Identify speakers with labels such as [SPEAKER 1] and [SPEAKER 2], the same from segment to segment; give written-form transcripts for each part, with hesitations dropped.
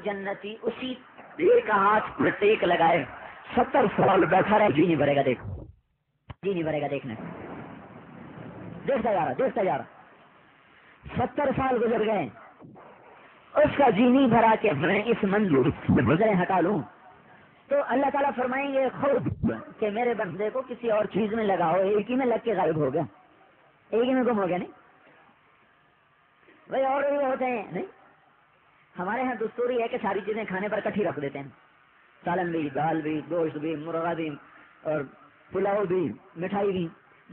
[SPEAKER 1] جنتی اسی ایک ہاتھ پر ٹیک لگائے 70 سال بیٹھا رہے، جی نہیں بھرے گا، دیکھ جی نہیں بھرے گا، دیکھنے دیکھتا جا رہا 70 سال گزر گئے، اس کا جی نہیں بھرا کہ میں اس منظور سے گزرے ہٹا لوں. تو اللہ تعالیٰ فرمائیں گے خود کہ میرے بندے کو کسی اور چیز میں لگاؤ، ایک ہی میں لگ کے غائب ہو گیا، ایک ہی میں گم ہو گیا. نہیں بھائی اور بھی ہوتے ہیں، نہیں ہمارے ہاں دستوری ہے کہ ساری چیزیں کھانے پر کٹھی رکھ دیتے ہیں، سالن بھی، دال بھی، گوشت بھی، مرغا بھی، اور پلاؤ بھی، مٹھائی بھی.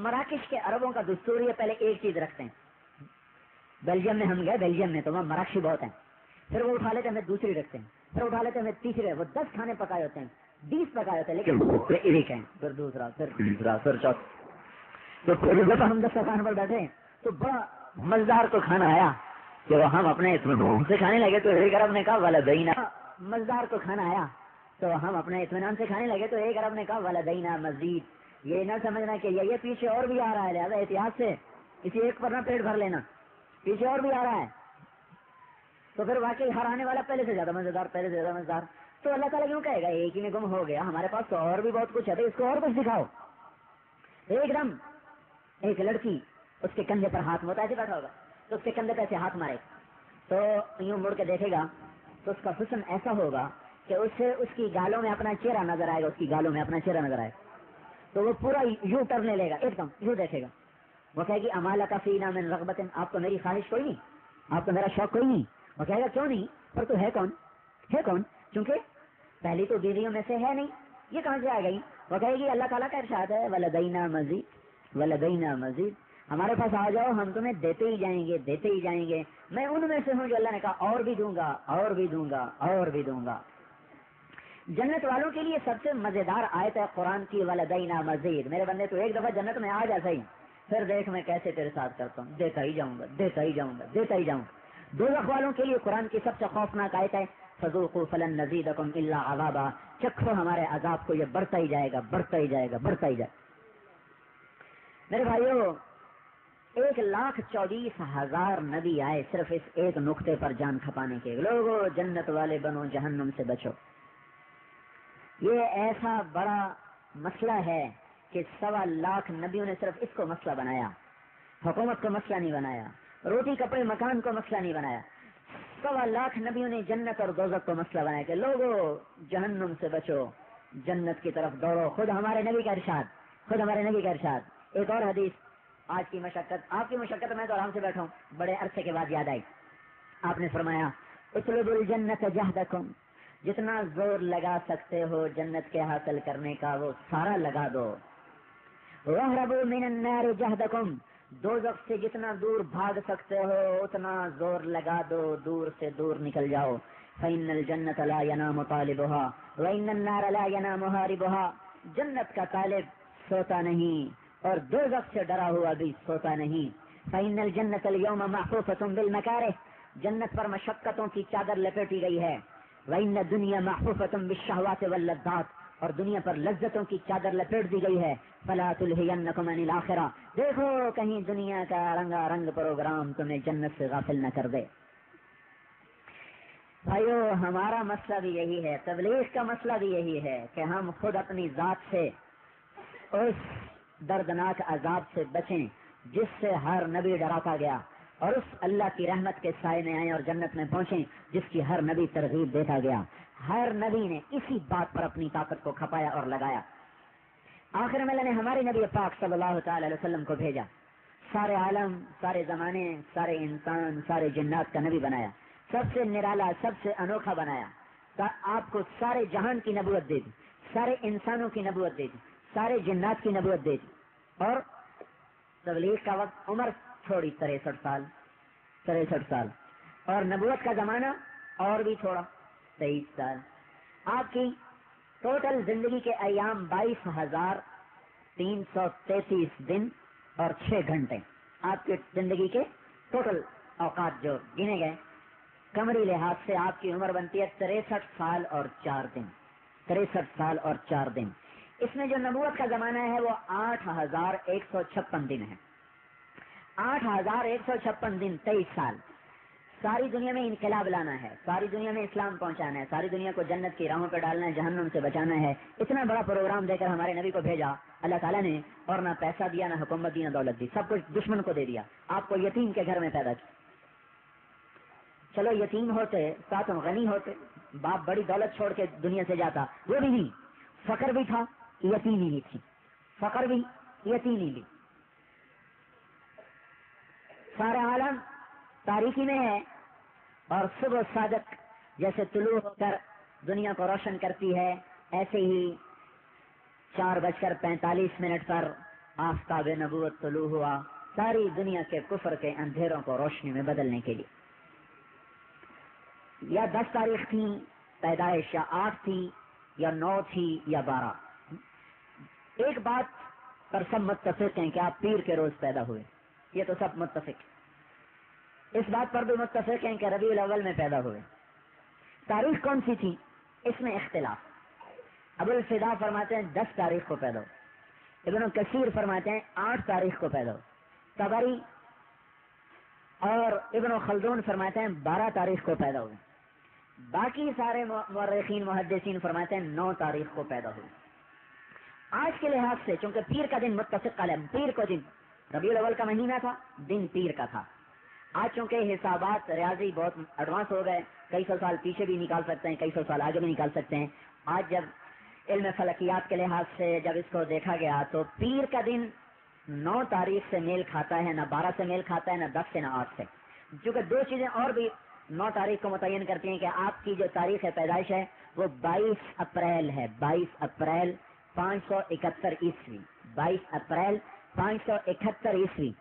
[SPEAKER 1] مراکش کے عربوں کا دستوری ہے پہلے ایک چیز رکھتے ہیں. بیلجیم میں ہم گئے، بیلجیم میں تو وہاں مراکشی بہت ہیں، پھر وہ اٹھا لیتے ہیں، ہمیں دوسری رکھتے ہیں، پھر اٹھا لیتے ہیں تیسرے، وہ 10 کھانے پکائے ہوتے ہیں، 20 پکائے ہوتے ہیں، لیکن ایک ہے، پھر دوسرا، پھر تیسرا، پھر چوتھا. تو پھر جب ہم 10 کھانے پر بیٹھے تو بڑا مزدار کو کھانا آیا کہ وہ ہم اپنے اطمینان سے کھانے لگے تو ایک عرب نے کہا ولدینا. مزدار کو کھانا آیا تو ہم اپنے اطمینان سے کھانے لگے تو ایک عرب نے کہا ولدینا مزید. یہ نہ سمجھنا کہ یہ پیچھے اور بھی آ رہا ہے، لہٰذا احتیاط سے اسی ایک پر نہ پیٹ بھر لینا، پیچھے اور بھی آ رہا ہے. تو پھر واقعی ہر آنے والا پہلے سے زیادہ مزیدار، پہلے سے زیادہ مزیدار. تو اللہ تعالیٰ کیوں کہے گا ایک ہی میں گم ہو گیا، ہمارے پاس تو اور بھی بہت کچھ ہے، تو اس کو اور کچھ دکھاؤ. ایک دم ایک لڑکی اس کے کندھے پر ہاتھ ہوتا ہے بیٹھا ہوگا تو اس کے کندھے پہ ایسے ہاتھ مارے تو یوں مڑ کے دیکھے گا تو اس کا حسن ایسا ہوگا کہ اسے اس کی گالوں میں اپنا چہرہ نظر آئے گا، اس کی گالوں میں اپنا چہرہ نظر آئے گا تو وہ پورا یوں ٹرنے لے گا، ایک دم یوں دیکھے گا. وہ کہے گی امالا کا فینا من رغبت، آپ کو میری خواہش کوئی نہیں، آپ کو میرا شوق کوئی نہیں. وہ کہے گا کیوں نہیں، پر تو ہے کون، ہے کون، چونکہ پہلی تو بیویوں میں سے ہے نہیں، یہ کہاں سے آ گئی. وہ کہے گی اللہ تعالیٰ کا ارشاد ہے ولدینا مزید، ولدینا مزید، ہمارے پاس آ جاؤ، ہم تمہیں دیتے ہی جائیں گے، دیتے ہی جائیں گے. میں ان میں سے ہوں جو اللہ نے کہا اور بھی دوں گا، اور بھی دوں گا، اور بھی دوں گا. جنت والوں کے لیے سب سے مزیدار آیت ہے قرآن کی ولدینا مزید. میرے بندے تو ایک دفعہ جنت میں آ جا صحیح، پھر دیکھ میں کیسے تیرے ساتھ کرتا ہوں، دیتا ہی جاؤں گا، دیتا ہی جاؤں گا، دیتا ہی جاؤں گا. دوزخ والوں کے لیے قرآن کی سب سے خوفناک آیت ہے فذوقوا فلن نزیدکم الا عذابا، چکھو ہمارے عذاب کو، یہ بڑھتا ہی جائے گا، بڑھتا ہی جائے گا، بڑھتا ہی جائے گا. میرے بھائیو 1,24,000 نبی آئے صرف اس ایک نقطے پر جان کھپانے کے، لوگوں جنت والے بنو، جہنم سے بچو. یہ ایسا بڑا مسئلہ ہے کہ 1.25 نبیوں نے صرف اس کو مسئلہ بنایا، حکومت کو مسئلہ نہیں بنایا، روٹی کپڑے مکان کو مسئلہ نہیں بنایا. 1.25 نبیوں نے جنت اور دوزخ کو مسئلہ بنایا کہ لوگوں جہنم سے بچو، جنت کی طرف دوڑو. خود ہمارے نبی کا ارشاد، خود ہمارے نبی کا ارشاد. ایک اور حدیث، آج کی مشقت، آپ کی مشقت میں تو آرام سے بیٹھا ہوں، بڑے عرصے کے بعد یاد آئی. آپ نے فرمایا اطلبوا الجنت جہدکم، جتنا زور لگا سکتے ہو جنت کے حاصل کرنے کا وہ سارا لگا دو. واہربوا من النار جہدکم، دوزخ سے جتنا دور بھاگ سکتے ہو اتنا زور لگا دو، دور سے دور نکل جاؤ. فإن الجنت لا ينام طالبها وإن النار لا ينام هاربها، جنت کا طالب سوتا نہیں اور دوزخ سے ڈرا ہوا بھی سوتا نہیں. فإن الجنت اليوم محفوفة بالمكاره، جنت پر مشقتوں کی چادر لپیٹی گئی ہے. وإن الدنيا محفوفة بالشهوات واللذات، اور دنیا پر لذتوں کی چادر لپیٹ دی گئی ہے. فلا تلهينكم عن الآخرة، دیکھو کہیں دنیا کا رنگا رنگ پروگرام تمہیں جنت سے غافل نہ کر دے. بھائیو ہمارا مسئلہ بھی یہی ہے، تبلیغ کا مسئلہ بھی یہی ہے کہ ہم خود اپنی ذات سے اس دردناک عذاب سے بچیں جس سے ہر نبی ڈراتا گیا، اور اس اللہ کی رحمت کے سائے میں آئیں اور جنت میں پہنچیں جس کی ہر نبی ترغیب دیتا گیا. ہر نبی نے اسی بات پر اپنی طاقت کو کھپایا اور لگایا. آخر میں اللہ نے ہمارے نبی پاک صلی اللہ تعالی علیہ وسلم کو بھیجا، سارے عالم، سارے زمانے، سارے انسان، سارے جنات کا نبی بنایا، سب سے نرالا، سب سے انوکھا بنایا. آپ کو سارے جہان کی نبوت دے دی، سارے انسانوں کی نبوت دے دی، سارے جنات کی نبوت دے دی. اور تبلیغ کا وقت عمر تھوڑی 63 سال، اور نبوت کا زمانہ اور بھی تھوڑا 23 سال. آپ کی ٹوٹل زندگی کے ایام 22,333 دن اور 6 گھنٹے. آپ کی زندگی کے ٹوٹل اوقات جو گنے گئے قمری لحاظ سے آپ کی عمر بنتی ہے 63 سال اور 4 دن. 63 سال اور 4 دن. اس میں جو نبوت کا زمانہ ہے وہ 8,156 دن ہے. 8,156 دن 23 سال. ساری دنیا میں انقلاب لانا ہے، ساری دنیا میں اسلام پہنچانا ہے، ساری دنیا کو جنت کی راہوں پہ ڈالنا ہے، جہنم سے بچانا ہے. اتنا بڑا پروگرام دے کر ہمارے نبی کو بھیجا اللہ تعالیٰ نے، اور نہ پیسہ دیا، نہ حکومت دی، نہ دولت دی، سب کچھ دشمن کو دے دیا. آپ کو یتیم کے گھر میں پیدا کیا. چلو یتیم ہوتے ساتھ ہم غنی ہوتے، باپ بڑی دولت چھوڑ کے دنیا سے جاتا، وہ بھی نہیں. فقر بھی تھا، یتیمی بھی تھی، فقر بھی، یتیمی بھی. سارا عالم تاریکی میں ہے، اور صبح صادق جیسے طلوع ہو کر دنیا کو روشن کرتی ہے، ایسے ہی 4:45 پر آفتاب نبوت طلوع ہوا، ساری دنیا کے کفر کے اندھیروں کو روشنی میں بدلنے کے لیے. یا 10 تاریخ تھی پیدائش، یا 8 تھی، یا 9 تھی، یا 12. ایک بات پر سب متفق ہیں کہ آپ پیر کے روز پیدا ہوئے، یہ تو سب متفق. اس بات پر بھی متفق ہیں کہ ربیع الاول میں پیدا ہوئے. تاریخ کون سی تھی اس میں اختلاف. ابو الفدا فرماتے ہیں 10 تاریخ کو پیدا ہو، ابن کثیر فرماتے ہیں 8 تاریخ کو پیدا ہو، طبری اور ابن خلدون فرماتے ہیں 12 تاریخ کو پیدا ہوئے. باقی سارے مورخین محدثین فرماتے ہیں 9 تاریخ کو پیدا ہوئے. آج کے لحاظ سے چونکہ پیر کا دن متفق قلم، پیر کو دن ربیع الاول کا مہینہ تھا، دن پیر کا تھا. آج چونکہ حسابات ریاضی بہت ایڈوانس ہو گئے، کئی سو سال پیچھے بھی نکال سکتے ہیں، کئی سو سال آگے بھی نکال سکتے ہیں. آج جب علم فلکیات کے لحاظ سے جب اس کو دیکھا گیا تو پیر کا دن 9 تاریخ سے میل کھاتا ہے، نہ 12 سے میل کھاتا ہے، نہ 10 سے، نہ 8 سے. چونکہ 2 چیزیں اور بھی 9 تاریخ کو متعین کرتی ہیں کہ آپ کی جو تاریخ پیدائش ہے وہ 22 اپریل ہے، 22 اپریل 571 عیسوی، 22 اپریل 571 عیسوی.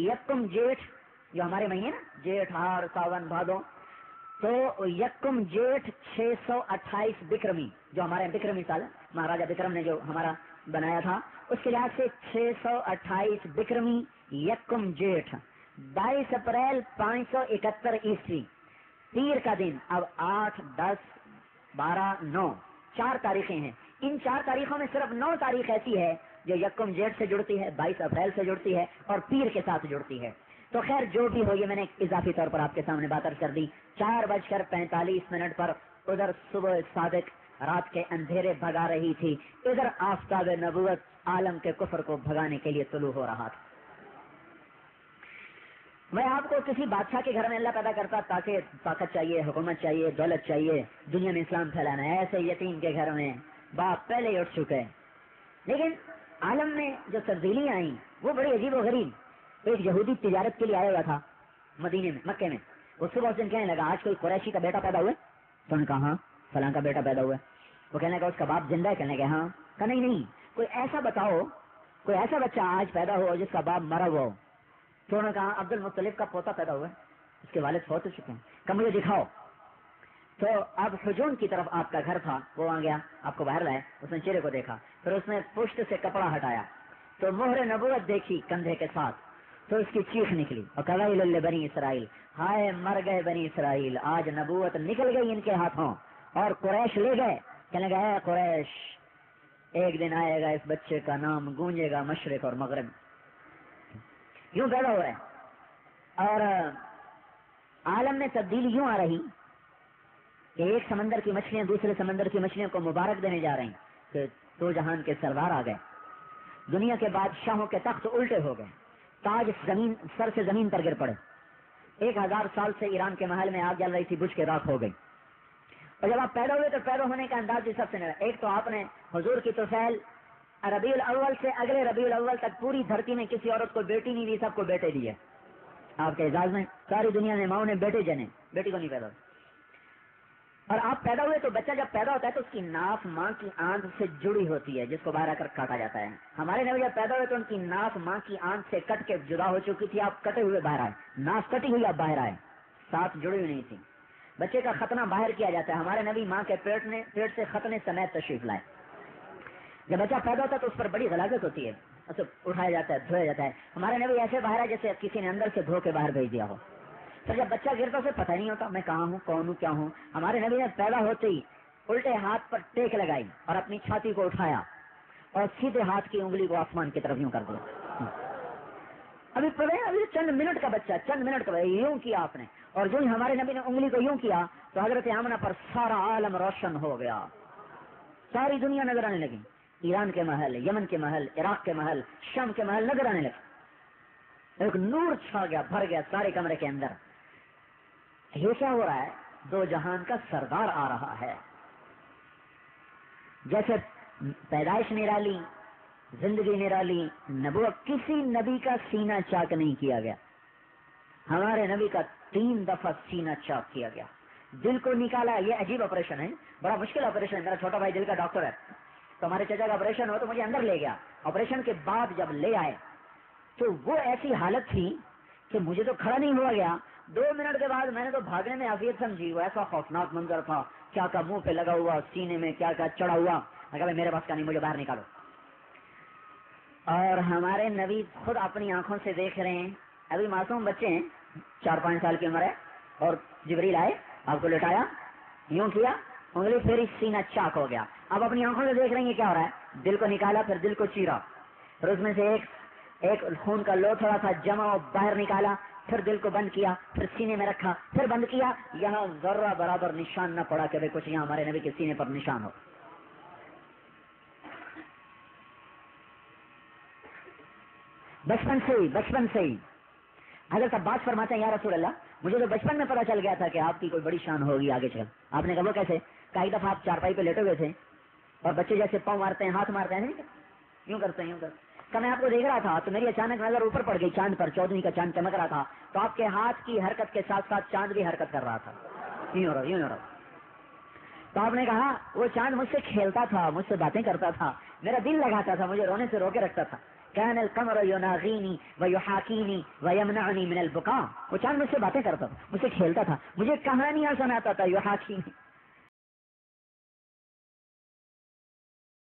[SPEAKER 1] یکم جیٹھ جو ہمارے مہینے نا، جیٹھ ہار ساون بھادو، تو یکم جیٹھ 628 بکرمی جو ہمارے بکرمی سال مہاراجا بکرم نے جو ہمارا بنایا تھا، اس کے لحاظ سے 628 بکرمی یکم جیٹھ 22 اپریل 571 عیسوی. پیر کا دن اب 8 10 12 9 4 تاریخیں ہیں. ان 4 تاریخوں میں صرف 9 تاریخ ایسی ہے جو یکم جیٹھ سے جڑتی ہے، 22 اپریل سے جڑتی ہے اور پیر کے ساتھ جڑتی ہے. تو خیر جو بھی ہو، یہ میں نے اضافی طور پر آپ کے سامنے بات کر دی. 4:45 پر ادھر صبح صادق رات کے اندھیرے بھگا رہی تھی، ادھر آفتاب نبوت عالم کے کفر کو بھگانے کے لیے طلوع ہو رہا تھا. میں آپ کو کسی بادشاہ کے گھر میں اللہ پیدا کرتا تاکہ طاقت چاہیے، حکومت چاہیے، دولت چاہیے، دنیا میں اسلام پھیلانا ہے. ایسے یتیم کے گھر میں باپ پہلے ہی اٹھ چکے. لیکن عالم میں جو تبدیلیاں آئیں وہ بڑی عجیب و غریب. ایک یہودی تجارت کے لیے آیا ہوا تھا مدینے میں، مکے میں. اس صبح اس دن کہنے لگا آج کوئی قریشی کا بیٹا پیدا ہوا ہے؟ تو انہوں نے کہا ہاں فلاں کا بیٹا پیدا ہوا ہے. وہ کہنے لگا اس کا باپ زندہ ہے؟ کہنے لگا ہاں. کہا نہیں، کوئی ایسا بتاؤ، کوئی ایسا بچہ آج پیدا ہو جس کا باپ مرا ہوا ہو. تو انہوں نے کہا عبد المطلب کا پوتا پیدا ہوا ہے، اس کے والد فوت ہو چکے ہیں. کہ مجھے دکھاؤ. تو اب حجون کی طرف آپ کا گھر تھا، وہ آ گیا، آپ کو باہر لائے. اس نے چہرے کو دیکھا، پھر اس نے پشت سے کپڑا ہٹایا تو مہر نبوت دیکھی کندھے کے ساتھ. تو اس کی چیخ نکلی اور قبائل بنی اسرائیل، ہائے مر گئے بنی اسرائیل، آج نبوت نکل گئی ان کے ہاتھوں اور قریش لے گئے. کہنے لگا اے قریش، ایک دن آئے گا اس بچے کا نام گونجے گا مشرق اور مغرب. یوں پیدا ہو رہا ہے. اور عالم میں تبدیلی یوں آ رہی کہ ایک سمندر کی مچھلیاں دوسرے سمندر کی مچھلیوں کو مبارک دینے جا رہی کہ تو جہان کے سردار آ گئے، دنیا کے بادشاہوں کے تخت الٹے ہو گئے، تاج زمین سر سے زمین پر گر پڑے. 1000 سال سے ایران کے محل میں آگ جل رہی تھی، بجھ کے راکھ ہو گئی. اور جب آپ پیدا ہوئے تو پیدا ہونے کا انداز بھی سب سے نیا. ایک تو آپ نے حضور کی طفیل ربیع الاول سے اگلے ربیع الاول تک پوری دھرتی میں کسی عورت کو بیٹی نہیں دی، سب کو بیٹے دیے. آپ کے اعزاز میں ساری دنیا میں ماؤں نے بیٹے جنے، بیٹی کو نہیں پیدا. اور آپ پیدا ہوئے تو بچہ جب پیدا ہوتا ہے تو اس کی ناف ماں کی آنکھ سے جڑی ہوتی ہے، جس کو باہر آ کر کاٹا جاتا ہے. ہمارے نبی جب پیدا ہوئے تو ان کی ناف ماں کی آنکھ سے کٹ کے جدا ہو چکی تھی، آپ کٹے ہوئے باہر آئے. ناف کٹی ہوئی آپ باہر آئے، ساتھ جڑی ہوئی نہیں تھی. بچے کا ختنہ باہر کیا جاتا ہے. ہمارے نبی ماں کے پیٹ سے ختنے سمیت تشریف لائے. جب بچہ پیدا ہوتا ہے تو اس پر بڑی غلاظت ہوتی ہے، اسے اٹھایا جاتا ہے، دھویا جاتا ہے. ہمارے نبی ایسے باہر آئے جیسے کسی نے اندر سے دھو کے باہر بھیج دیا ہو. پھر جب بچہ گرتا اسے پتہ نہیں ہوتا میں کہاں ہوں، کون ہوں، کیا ہوں. ہمارے نبی نے پیدا ہوتے ہی الٹے ہاتھ پر ٹیک لگائی اور اپنی چھاتی کو اٹھایا اور سیدھے ہاتھ کی انگلی کو آسمان کی طرف یوں کر دیا. ابھی چند منٹ کا بچہ، چند منٹ کا بچہ، یوں کیا آپ نے، اور جو ہی ہمارے نبی نے انگلی کو یوں کیا تو حضرت آمنہ پر سارا عالم روشن ہو گیا، ساری دنیا نظر آنے لگی، ایران کے محل، یمن کے محل، عراق کے محل، شام کے محل نظر آنے لگے، ایک نور چھا گیا، بھر گیا سارے کمرے کے اندر۔ یہ کیا ہو رہا ہے؟ دو جہان کا سردار آ رہا ہے۔ جیسے پیدائش نرالی، زندگی نرالی، نبوت، کسی نبی کا سینہ چاک نہیں کیا گیا، ہمارے نبی کا 3 دفعہ سینہ چاک کیا گیا، دل کو نکالا۔ یہ عجیب آپریشن ہے، بڑا مشکل آپریشن ہے۔ میرا چھوٹا بھائی دل کا ڈاکٹر ہے، تو ہمارے چچا کا آپریشن ہو تو مجھے اندر لے گیا۔ آپریشن کے بعد جب لے آئے تو وہ ایسی حالت تھی کہ مجھے تو کھڑا نہیں ہوا گیا۔ 2 منٹ کے بعد میں نے تو بھاگنے میں عافیت سمجھی، وہ ایسا خوفناک منظر تھا، کیا کا منہ پہ لگا ہوا، سینے میں کیا کا چڑھا ہوا۔ اگر میرے پاس کا نہیں، مجھے باہر نکالو۔ اور ہمارے نبی خود اپنی آنکھوں سے دیکھ رہے ہیں، ابھی معصوم بچے ہیں، 4-5 سال کی عمر ہے، اور جبریل آئے، آپ کو لٹایا، یوں کیا، انگلی پھیری، سینہ چاک ہو گیا۔ اب اپنی آنکھوں سے دیکھ رہے ہیں کیا ہو رہا ہے، دل کو نکالا، پھر دل کو چیرا، پھر اس میں سے ایک خون کا لو تھوڑا سا جمع اور باہر نکالا، پھر دل کو بند کیا، پھر سینے میں رکھا، پھر بند کیا، یہاں ذرہ برابر نشان نہ پڑا کہ بھائی کچھ یہاں ہمارے نبی کے سینے پر نشان ہو۔ بچپن سے ہی حضرت عباس فرماتے ہیں، یا رسول اللہ، مجھے تو بچپن میں پتا چل گیا تھا کہ آپ کی کوئی بڑی شان ہوگی آگے چل۔ آپ نے کہا وہ کیسے؟ کہا ایک دفعہ آپ چارپائی پہ لیٹے ہوئے تھے اور بچے جیسے پاؤں مارتے ہیں، ہاتھ مارتے ہیں، یوں کرتے ہیں، یوں کرتے ہیں، کہ میں آپ کو دیکھ رہا تھا تو میری اچانک نظر اوپر پڑ گئی، چاند پر، 14ویں کا چاند چمک رہا تھا، تو آپ کے ہاتھ کی حرکت کے ساتھ ساتھ چاند بھی حرکت کر رہا تھا، یوں ہو رہا۔ تو آپ نے کہا وہ چاند مجھ سے کھیلتا تھا، مجھ سے باتیں کرتا تھا، میرا دل لگاتا تھا، مجھے رونے سے روکے رکھتا تھا۔ كان القمر يناغيني ويحاكيني ويمنعني من البكاء، وہ چاند مجھ سے باتیں کرتا تھا، مجھ سے کھیلتا تھا، مجھے کہانیاں سناتا تھا، یحاکینی،